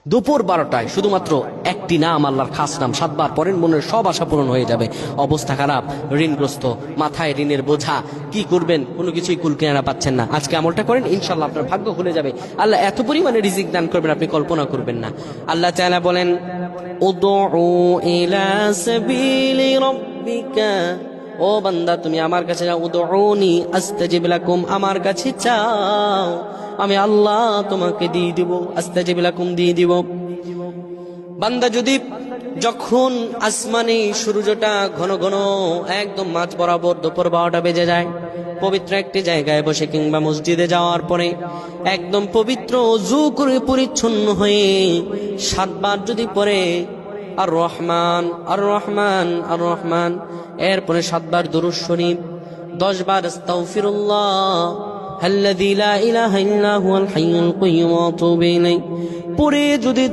দুপুর 12টায় শুধুমাত্র একটি নাম, আল্লাহর খাস নাম 7 বার পরেন, মনের সব আশা পূরণ হয়ে যাবে। অবস্থা খারাপ, ঋণগ্রস্ত, মাথায় ঋণের বোঝা, কি করবেন কোনো কিছুই কুল কিনারা পাচ্ছেন না, আজকে আমলটা করেন, ইনশাআল্লাহ আপনার ভাগ্য খুলে যাবে। আল্লাহ এত পরিমাণে রিজিক দান করবেন আপনি কল্পনা করবেন না। আল্লাহ তাআলা বলেন, উদউ ইলা সাবিলি রাব্বিকা, ও বান্দা তুমি আমার কাছে যাও, উদউনি আস্তাজিব লাকুম, আমার কাছে চাও, আমি আল্লাহ তোমাকে দিয়ে দিব, আস্তাজিব লাকুম দিয়ে দিব। বান্দা যদি যখন আসমানে সূর্যটা ঘন ঘন একদম মাঝ বরাবর দুপুর 12টা বেজে যায়, পবিত্র একটি জায়গায় বসে কিংবা মসজিদে যাওয়ার পরে একদম পবিত্র ওযু করে পরিচ্ছন্ন হয়ে 7 বার যদি পড়ে আর রহমান আর রহমান আর রহমান, এরপরে 7 বার দুরূদ শরীফ, 10 বার আস্তাগফিরুল্লাহ আল্লাযী লা ইলাহা ইল্লা হুয়াল হাইয়ুল কাইয়্যুম ওয়া আতুবু ইলাইহি পড়ে যদি